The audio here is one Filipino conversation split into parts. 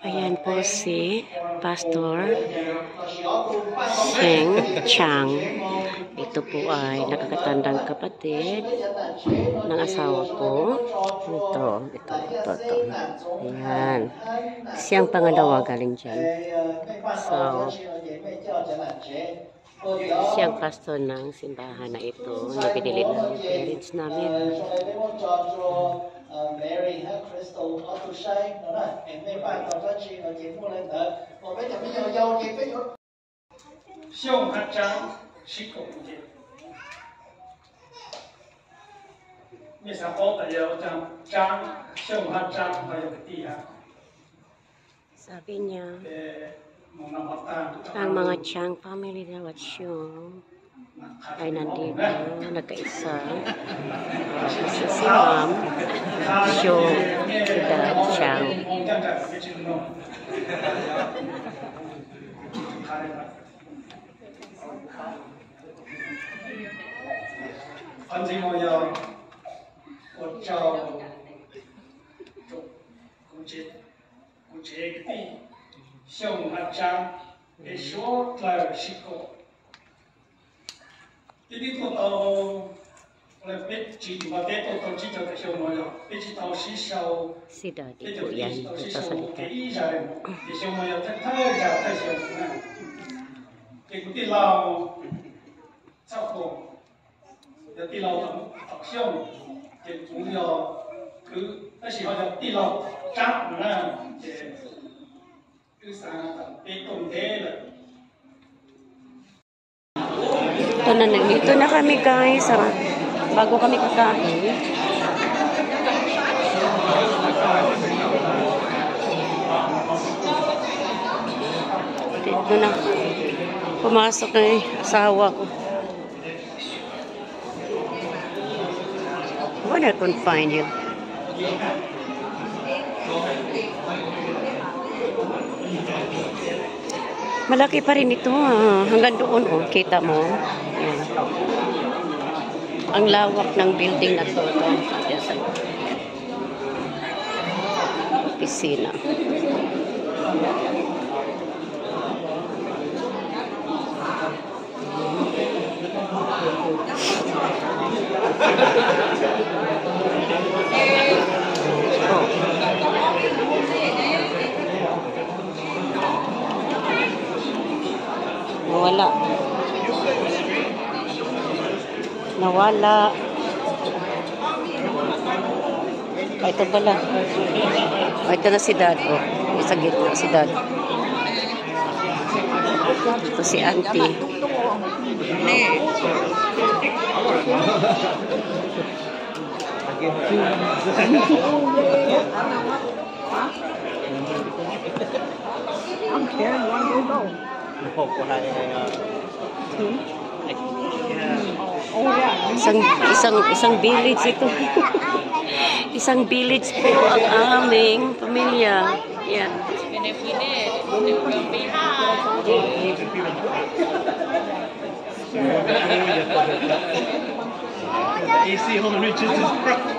Ayan po si Pastor Seng Chang. Ito po ay nakakatandang kapatid ng asawa ko. Ito. Ayan. Siyang pangalawa galing dyan. So, siyang pastor ng simbahan na ito na binili ng parents namin. Mary 和 Crystal 我做西，係咪？誒咩拜到咗去我節目咧得，我俾就邊有優嘅俾咗。向他張是狗嘅，咩啥我哋有張向他張係有啲啊。Sabi niya, ang mga Chang family daw at Xiong ay nandito, nagkaisa. Si Ma'am, Xiong, si Dad, Chang. Jadi tu tahu oleh peci di mana tu tahu cerita ke siapa mana, peci tahu sisau. Si Daddy po yan, nagsasalita. Di siapa mana tahu jauh siapa. Ikuti lau, cakap. Jadi lau tak siapa. Jadi punya ke, tapi hanya di lau cak mana. Jadi sangat betul deh. Ito na kami guys. Bago kami kakain. Ito na. Pumasok na yung asawa ko. Why I couldn't find you? Malaki pa rin ito. Hanggang doon. Oh, kita mo. Ayan. Ang lawak ng building na ito. Diyan sa opisina. Nawala. Ito pala. Ito na si Dad. Sa gitna si Dad. Ito si Auntie. I'm scared. You want to go? Oh yeah. Isang village ito. Isang village po ang aming pamilya. Yan. AC on the ridges is broke.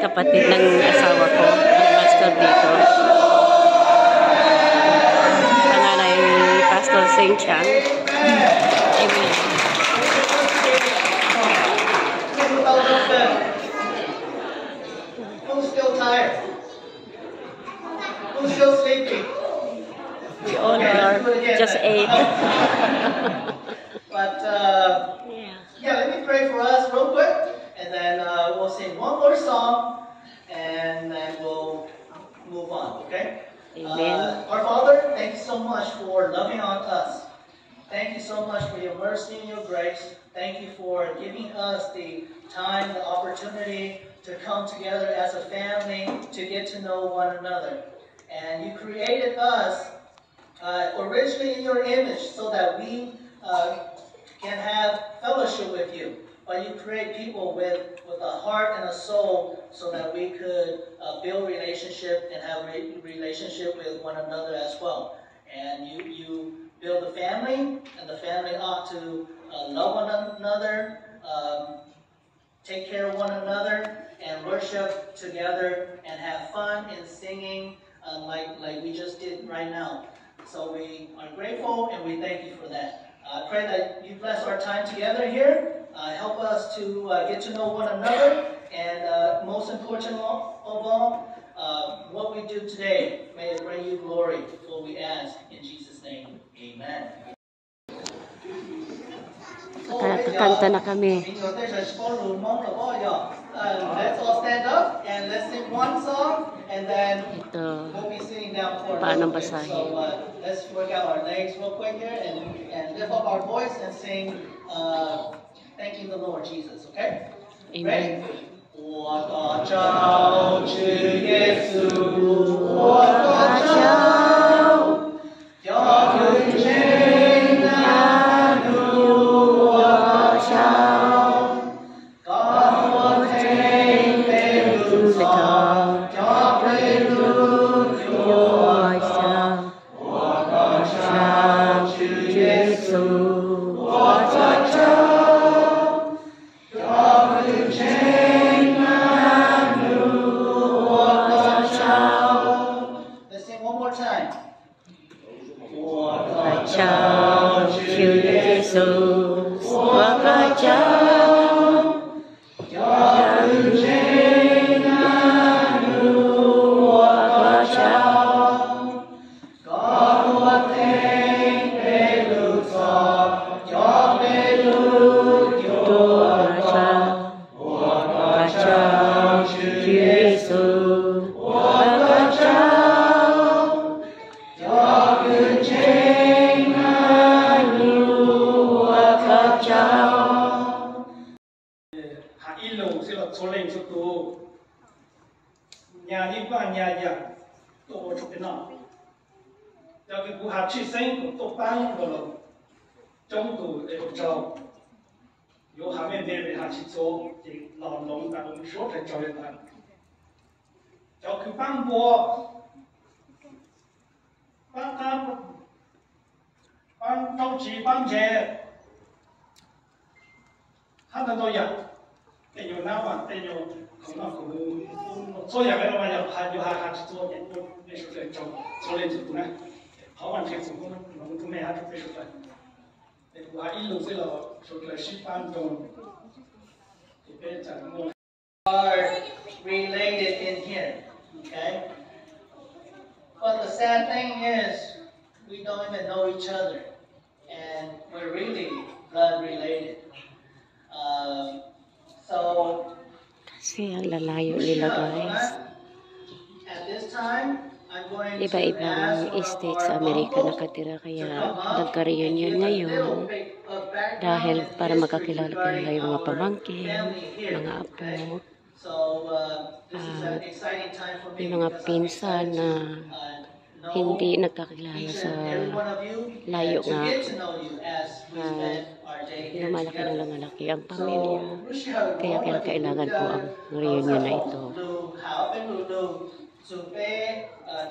Kapatid ng asawa ko, ang pastor dito. Pangalan ni Pastor Seng Chang. Amen. Who's still tired? Who's still sleeping? We all are. Just ate. But yeah, let me pray for us real quick, and then we'll sing one more song, and then we'll move on. Okay? Amen. Our Father, thank you so much for loving on us. Thank you so much for your mercy and your grace. Thank you for giving us the time, the opportunity to come together as a family to get to know one another. And you created us originally in your image so that we can have fellowship with you. But you create people with a heart and a soul so that we could build relationship and have a relationship with one another as well. And you build a family, and the family ought to love one another, take care of one another, and worship together, and have fun in singing like we just did right now. So we are grateful, and we thank you for that. I pray that you bless our time together here. Help us to get to know one another, and most important of all, what we do today, may it bring you glory. For we ask in Jesus' name, amen. Kakanta na kami. Let's all stand up and let's sing one song, and then Ito, we'll be sitting down for paano another bit. basahin? So let's work out our legs real quick here and lift up our voice and sing thanking the Lord Jesus, okay? Amen. Ready? 我的招是耶稣，我的招，要跟谁难路我招，当我听被路上，要被路我招，我的招是耶稣，我的招，要跟谁难路我招。Let's sing one more time. 我的招是耶稣，我的招，要跟谁难路我的招，当我听被路走，要被路我的招，我我的招是耶稣，我的招，要跟谁难路我的招。 hạ ít lầu sẽ là số lên số tù nhà đi qua nhà nhà tổ chụp cái nào cho cái cú hạt chi sinh của tổ bang rồi là trong tù để tổ trâu yo hạ bên đây về hạt chi số thì lòn lồng cả đồng số thành trâu lên thành cho cái bang bùa bang tam bang trâu chỉ bang chè hát là tôi nhậnแต่อยู่หน้าวัดแต่อยู่ของเราของโซ่อย่างไรเราอยากพาอยู่หาที่ตัวเนี่ยในชุดเลยจงโซ่เลยจุดนะเขาวันเช้าสมมติเราต้องไม่หาจุดไปชุดเลยแต่ว่าอีลูกที่เราชุดเลยชิปานตรงที่เป็นจากโม are related in here, okay? But the sad thing is, we don't even know each other, and we're really blood related. So, Kasi ang lalayo nila guys. at this time, I'm going to Iba-ibang ask state sa Amerika nakatira kaya nagka-reunion ngayon dahil para magkakilala yung mga pamangkin, mga apo, yung mga pinsan na hindi nagkakilala sa layo nga. Lumalaki na lumalaki ang pamilya. Kaya kailangan po ang reunion na ito.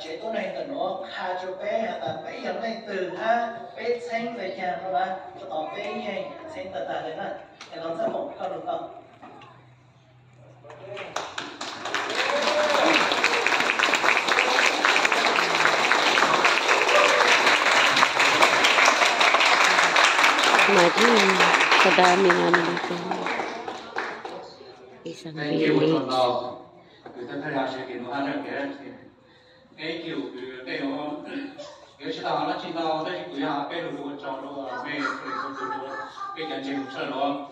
chế tốt này tận nó khai cho bé tận bé hiện nay từ ha bé xanh về nhà nó là cho tỏ bé nhảy xanh tận tận đấy này để nó sẽ một cái được không Imagine, sa dami namin dito. Isang village. người ta thay ra sự kiện của anh là cái kiểu cái nó cái sự đó là chỉ đạo đấy của nhà cái đồ cho nó mẹ cái đồ cái cái chuyện sợ nó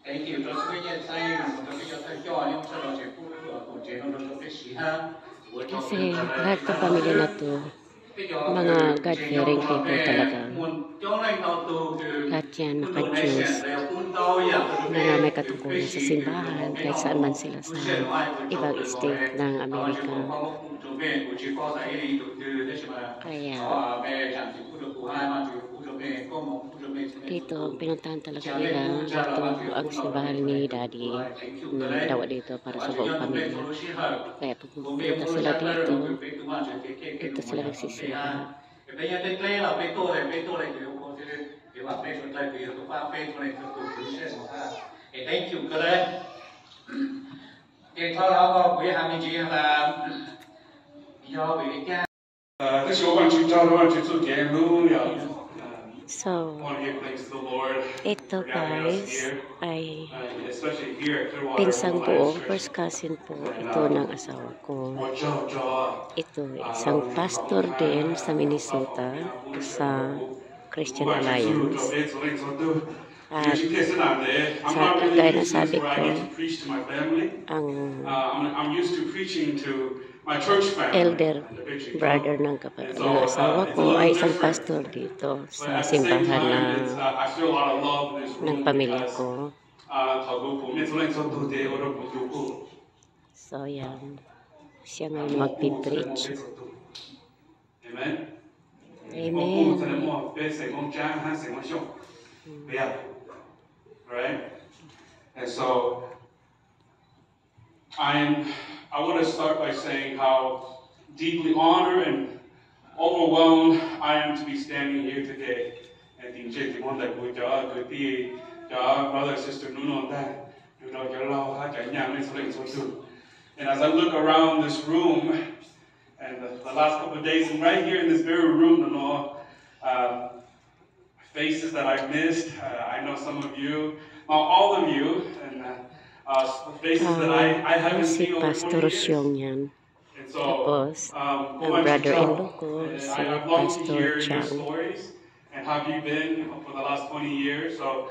cái kiểu đó cái nhận sai một cái cho thay cho nhưng sợ nó sẽ phụ của chế nó cái gì ha Kasi lahat ng pamilya na to mga God-fearing people talaga. Lahat yan naka-choose na may katungkulan sa simbahan kahit saan man sila sa ibang state ng Amerika. Kaya dito pinuntahan talaga nila ito ang simbahan ni Daddy na dawa dito para sa buong pamilya. Kaya pag pupunta sila dito sila nagsisimba. Thank you for that. Thì thôi đó quý hai mươi chị là do bị cha. This is what you tell her to do game So, ito guys ay pinsang buo, first cousin po ito ng asawa ko. Ito isang pastor din sa Minnesota sa Christian Alliance. At gaya na sabi ko, ang elder brother ng kapatid ng asawa ko ay isang pastor dito sa simbahan ng pamilya ko. So yan, siya ngayon magpipreach. Amen. Right? And so I want to start by saying how deeply honored and overwhelmed I am to be standing here today. And brother and sister and as I look around this room and the last couple of days, and right here in this very room, faces that I've missed. I know some of you, all of you, and faces that I haven't seen over 20 years. And so, Tapos, ang brother-in-law ko, si Pastor Chang. And how have you been for the last 20 years? So